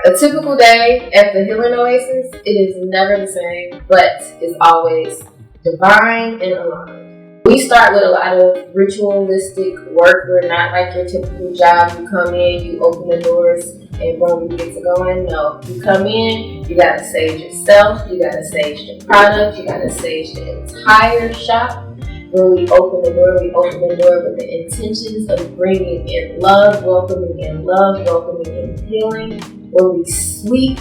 A typical day at the Healing Oasis, it is never the same, but it's always divine and aligned. We start with a lot of ritualistic work. We're not like your typical job. You come in, you open the doors, and boom, you get to go in. No, you come in, you gotta sage yourself, you gotta sage the product, you gotta sage the entire shop. When we open the door with the intentions of bringing in love, welcoming in healing. When we sweep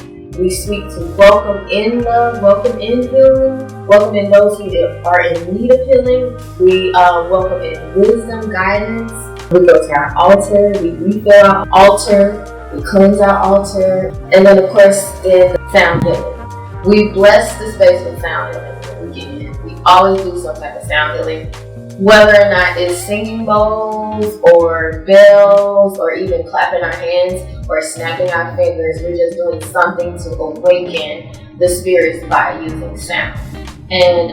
to welcome in love, welcome in healing, welcome in those who are in need of healing. We welcome in wisdom, guidance. We go to our altar, we refill our altar, we cleanse our altar, and then of course, then sound healing. We bless the space with sound healing when we get in. We always do some type of sound healing, whether or not it's singing bowls or bells or even clapping our hands or snapping our fingers. We're just doing something to awaken the spirits by using sound. And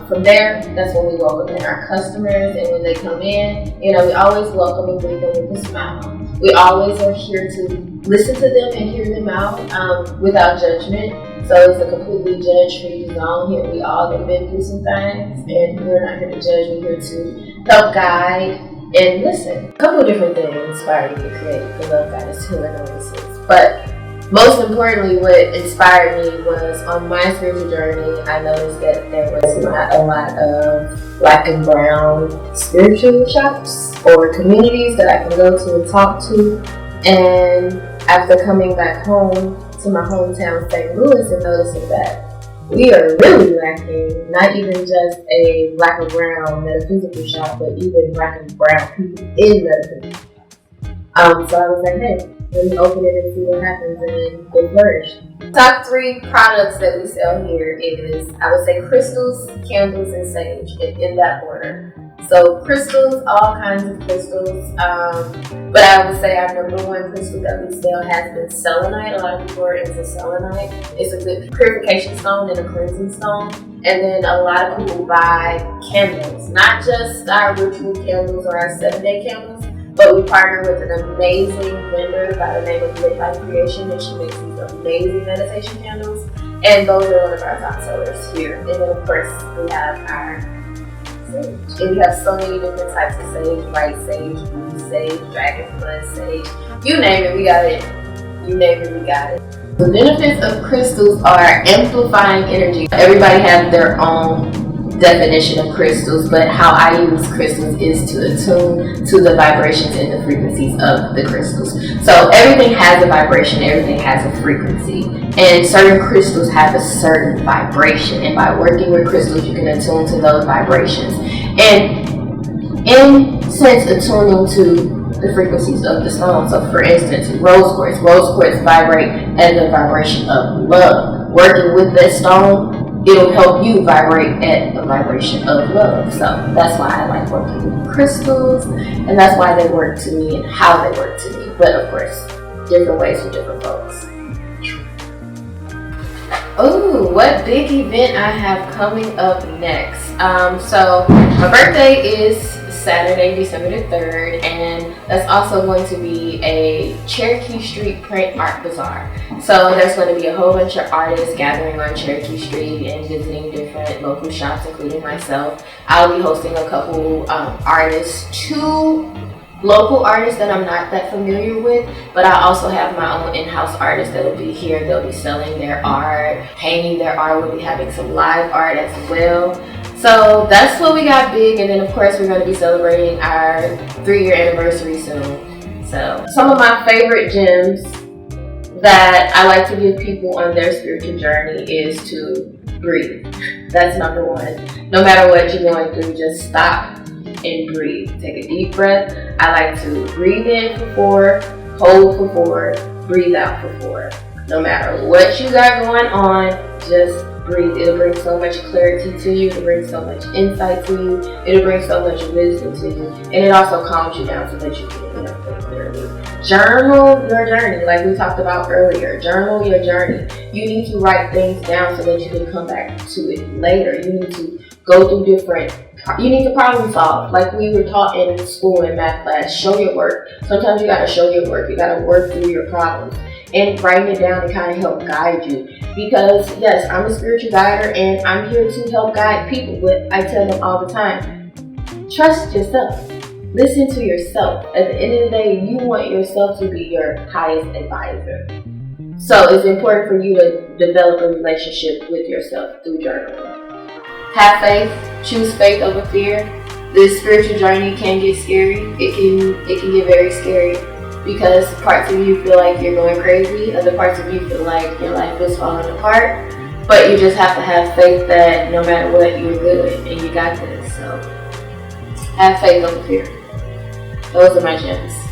from there, that's when we welcome in our customers. And when they come in, we always welcome and greet them with a smile. We always are here to listen to them and hear them out without judgment. So it's a completely judge-free zone here. We all have been through some things, and we're not here to judge. We're here to help guide and listen. A couple of different things inspired me to create the Love Goddess Healing Oasis. But most importantly, what inspired me was on my spiritual journey, I noticed that there was not a lot of black and brown spiritual shops or communities that I can go to and talk to. And after coming back home to my hometown, St. Louis, and noticing that we are really lacking not even just a black or brown metaphysical shop, but even black and brown people in metaphysical shops. So I was like, hey, let me open it and see what happens, and it flourished. Top 3 products that we sell here is, I would say, crystals, candles, and sage, in that order. So crystals, all kinds of crystals, but I would say our number one crystal that we sell has been selenite. A lot of people are into selenite. It's a good purification stone and a cleansing stone. And then a lot of people buy candles, not just our ritual candles or our 7-day candles, but we partner with an amazing vendor by the name of Lit by Creation, and she makes these amazing meditation candles. And those are one of our top sellers here. And then of course we have our sage. And we have so many different types of sage: white sage, blue sage, dragon blood sage. You name it, we got it. You name it, we got it. The benefits of crystals are amplifying energy. Everybody has their own definition of crystals, but how I use crystals is to attune to the vibrations and the frequencies of the crystals. So everything has a vibration, everything has a frequency, and certain crystals have a certain vibration, and by working with crystals you can attune to those vibrations. And in sense, attuning to the frequencies of the stone. So for instance, rose quartz vibrate at the vibration of love. Working with that stone, it'll help you vibrate at the vibration of love. So that's why I like working with crystals, and that's why they work to me and how they work to me. But of course, different ways for different folks. Oh, what big event I have coming up next. So my birthday is Saturday, December the 3rd, and that's also going to be a Cherokee Street print art bazaar. So there's going to be a whole bunch of artists gathering on Cherokee Street and visiting different local shops, including myself. I'll be hosting a couple artists, 2 local artists that I'm not that familiar with, but I also have my own in-house artists that will be here. They'll be selling their art, painting their art. We'll be having some live art as well. So that's what we got big, and then of course we're going to be celebrating our 3-year anniversary soon. So some of my favorite gems that I like to give people on their spiritual journey is to breathe. That's number 1. No matter what you're going through, just stop and breathe. Take a deep breath. I like to breathe in for 4, hold for 4, breathe out for 4. No matter what you got going on, just breathe. It'll bring so much clarity to you. It'll bring so much insight to you. It'll bring so much wisdom to you. And it also calms you down so that you can think clearly. Journal your journey, like we talked about earlier. Journal your journey. You need to write things down so that you can come back to it later. You need to go through you need to problem solve. Like we were taught in school in math class, show your work. Sometimes you gotta show your work. You gotta work through your problems. and writing it down to kind of help guide you. Because yes, I'm a spiritual guider and I'm here to help guide people, but I tell them all the time, trust yourself. Listen to yourself. At the end of the day, you want yourself to be your highest advisor. So it's important for you to develop a relationship with yourself through journaling. Have faith. Choose faith over fear. This spiritual journey can get scary. It can get very scary because parts of you feel like you're going crazy. Other parts of you feel like your life is falling apart. But you just have to have faith that no matter what, you're good and you got this. So have faith over fear. Those are my gems.